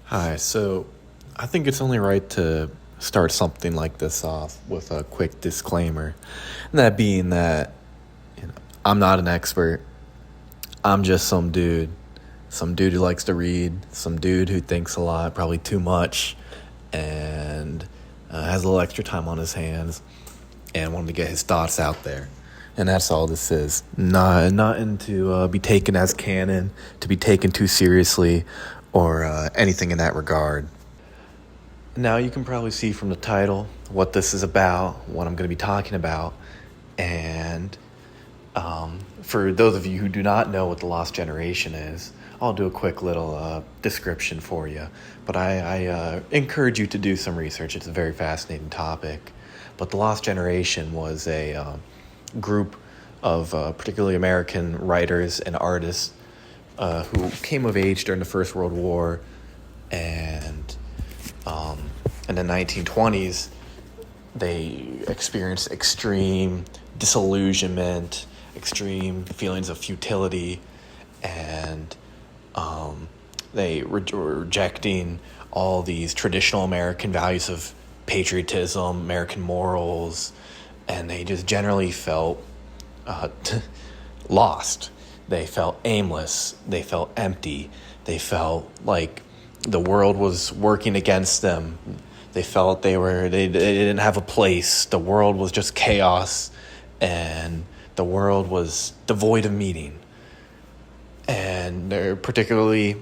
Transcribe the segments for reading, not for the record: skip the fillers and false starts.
Hi, so I think it's only right to start something like this off with a quick disclaimer. And that being that, you know, I'm not an expert. I'm just some dude who likes to read, some dude who thinks a lot, probably too much, and has a little extra time on his hands and wanted to get his thoughts out there. And that's all this is. Not to be taken as canon, to be taken too seriously, or anything in that regard. Now you can probably see from the title what this is about, what I'm going to be talking about, and for those of you who do not know what the Lost Generation is, I'll do a quick little description for you. But I encourage you to do some research. It's a very fascinating topic. But the Lost Generation was a group of particularly American writers and artists who came of age during the First World War, and in the 1920s, they experienced extreme disillusionment, extreme feelings of futility, and they were rejecting all these traditional American values of patriotism, American morals, and they just generally felt lost. They felt aimless. They felt empty. They felt like the world was working against them. They felt they didn't have a place. The world was just chaos, and the world was devoid of meaning. And there are particularly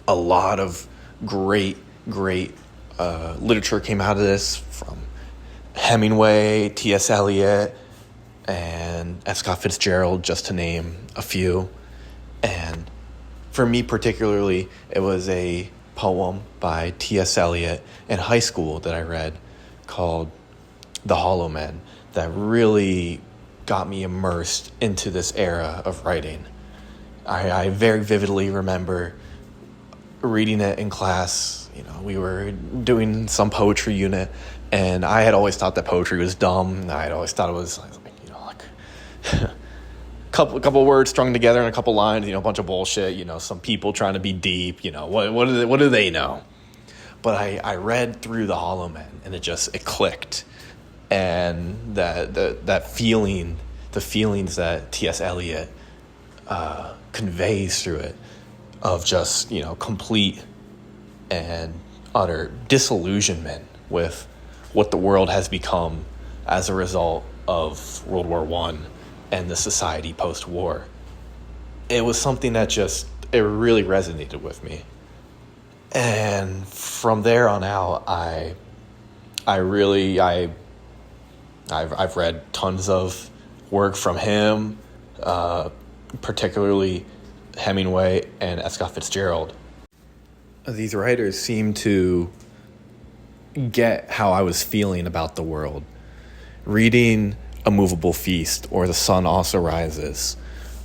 a lot of great literature came out of this, from Hemingway, T.S. Eliot, and F. Scott Fitzgerald, just to name a few. And for me particularly, it was a poem by T.S. Eliot in high school that I read called The Hollow Men that really got me immersed into this era of writing. I very vividly remember reading it in class. You know, we were doing some poetry unit, and I had always thought that poetry was dumb. I had always thought it was, like couple words strung together in a couple lines, a bunch of bullshit, some people trying to be deep, what do they know? But I read through The Hollow Men, and it clicked. And that feeling, the feelings that T.S. Eliot conveys through it, of just, complete and utter disillusionment with what the world has become as a result of World War I and the society post-war. It was something that it really resonated with me. And from there on out, I've read tons of work from him, particularly Hemingway and F. Scott Fitzgerald. These writers seem to get how I was feeling about the world. Reading A Movable Feast, or The Sun Also Rises,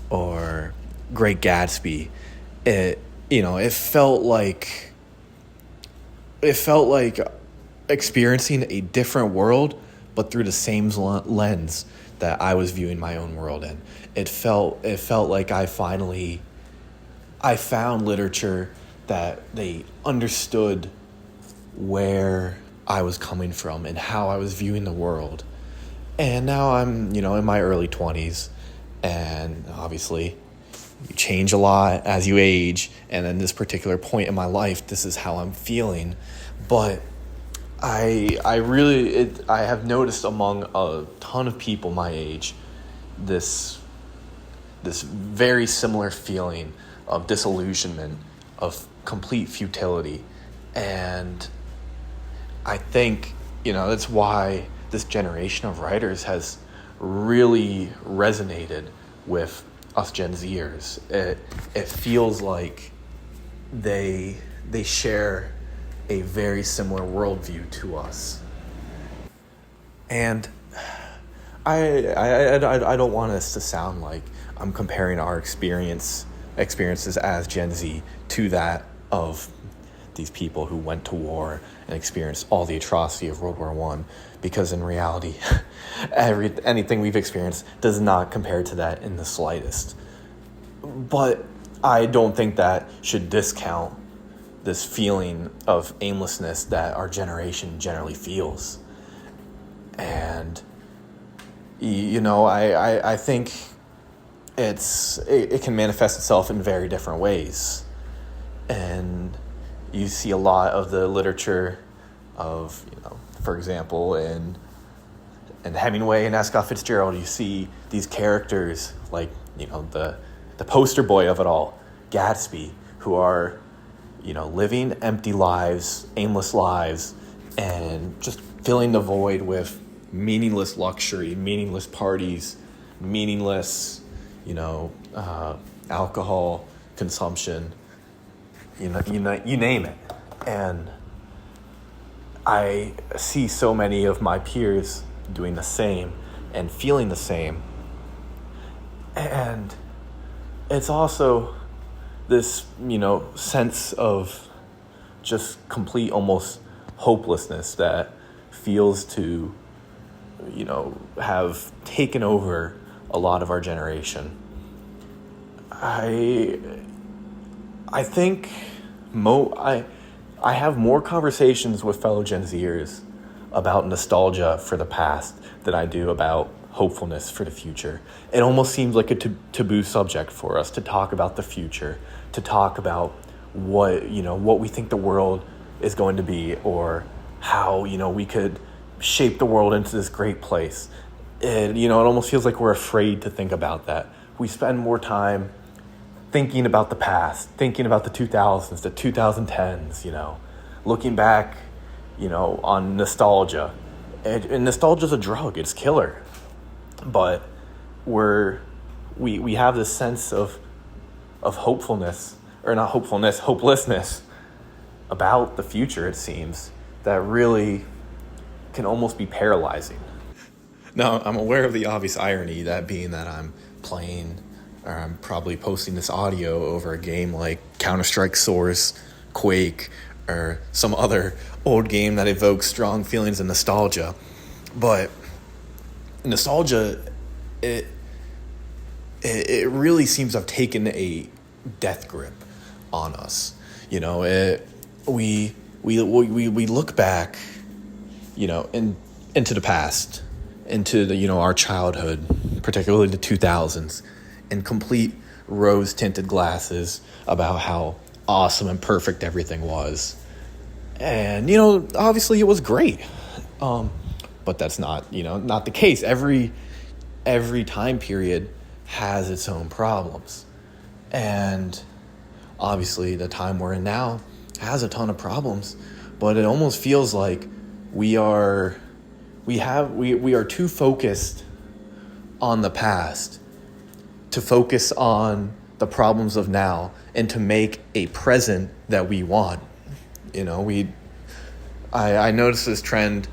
or Great Gatsby, it felt like experiencing a different world, but through the same lens that I was viewing my own world in. It felt like I found literature that they understood where I was coming from and how I was viewing the world. And now I'm, in my early 20s, and obviously you change a lot as you age, and in this particular point in my life, this is how I'm feeling. But I have noticed among a ton of people my age this very similar feeling of disillusionment, of complete futility. And I think, that's why this generation of writers has really resonated with us Gen Zers. It feels like they share a very similar worldview to us. And I don't want this to sound like I'm comparing our experiences as Gen Z to that of these people who went to war and experienced all the atrocity of World War I, because in reality, anything we've experienced does not compare to that in the slightest. But I don't think that should discount this feeling of aimlessness that our generation generally feels. And I think it can manifest itself in very different ways. And you see a lot of the literature of, for example, in Hemingway and S. Scott Fitzgerald, you see these characters like, the poster boy of it all, Gatsby, who are, living empty lives, aimless lives, and just filling the void with meaningless luxury, meaningless parties, meaningless, alcohol consumption, you name it. And I see so many of my peers doing the same and feeling the same. And it's also this, sense of just complete almost hopelessness that feels to, have taken over a lot of our generation. I think I have more conversations with fellow Gen Zers about nostalgia for the past than I do about hopefulness for the future. It almost seems like a taboo subject for us to talk about the future, to talk about what we think the world is going to be, or how, we could shape the world into this great place. It almost feels like we're afraid to think about that. We spend more time thinking about the past, thinking about the 2000s, the 2010s, looking back, on nostalgia. And nostalgia's a drug, it's killer. But we have this sense of hopefulness, or not hopefulness, hopelessness about the future, it seems, that really can almost be paralyzing. Now, I'm aware of the obvious irony, that being that I'm probably posting this audio over a game like Counter-Strike Source, Quake, or some other old game that evokes strong feelings of nostalgia. But nostalgia, it really seems to have taken a death grip on us. We look back, into the past, into the our childhood, particularly the 2000s, in complete rose-tinted glasses about how awesome and perfect everything was. And obviously it was great, but that's not not the case. Every time period has its own problems, and obviously the time we're in now has a ton of problems. But it almost feels like we are too focused on the past to focus on the problems of now and to make a present that we want. I notice this trend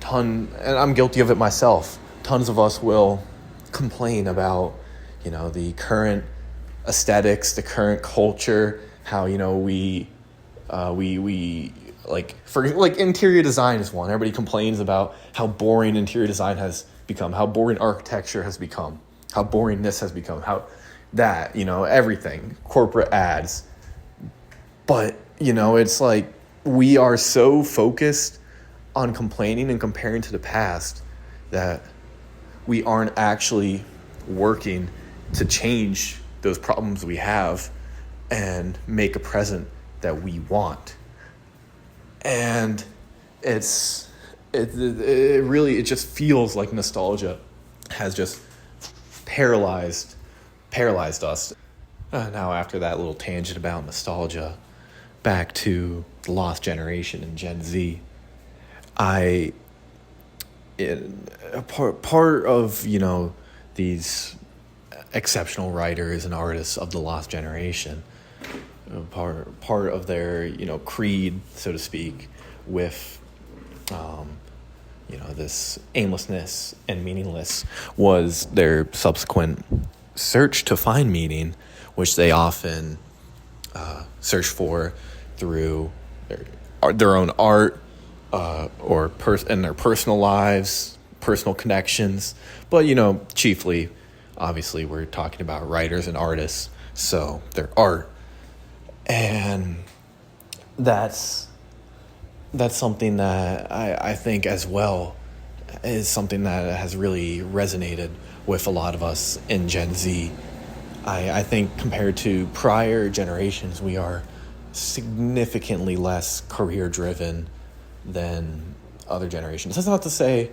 and I'm guilty of it myself. Tons of us will complain about, the current aesthetics, the current culture, how, we interior design is one. Everybody complains about how boring interior design has become, how boring architecture has become, how boring this has become, how that, everything, corporate ads. But, it's like we are so focused on complaining and comparing to the past that we aren't actually working to change those problems we have and make a present that we want. And it just feels like nostalgia has just paralyzed us. Now, after that little tangent about nostalgia, back to the lost generation and Gen Z. Part of these exceptional writers and artists of the lost generation, part of their creed, so to speak, with this aimlessness and meaningless, was their subsequent search to find meaning, which they often search for through their own art, or in their personal lives, personal connections. But chiefly, obviously, we're talking about writers and artists, so their art. And that's something that I think as well is something that has really resonated with a lot of us in Gen Z. I think compared to prior generations, we are significantly less career driven than other generations. That's not to say,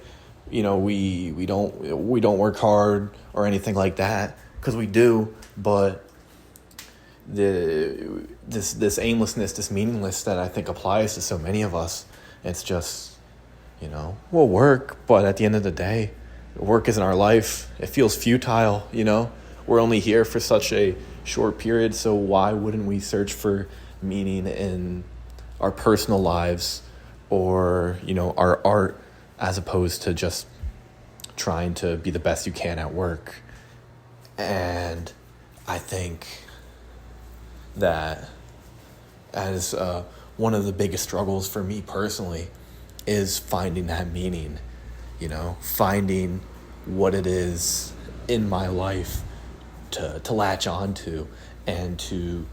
we don't work hard or anything like that, because we do, but this aimlessness, this meaningless that I think applies to so many of us. It's just, we'll work, but at the end of the day, work isn't our life. It feels futile, We're only here for such a short period, so why wouldn't we search for meaning in our personal lives or, our art, as opposed to just trying to be the best you can at work? And I think that as one of the biggest struggles for me personally is finding that meaning, finding what it is in my life to latch on to and to,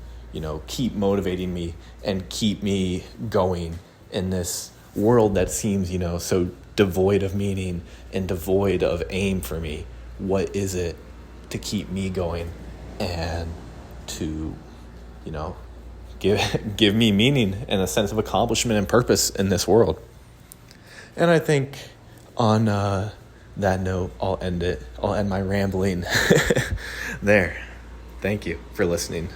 keep motivating me and keep me going in this world that seems, so devoid of meaning and devoid of aim for me. What is it to keep me going and to, give me meaning and a sense of accomplishment and purpose in this world? And I think on that note, I'll end my rambling there. Thank you for listening.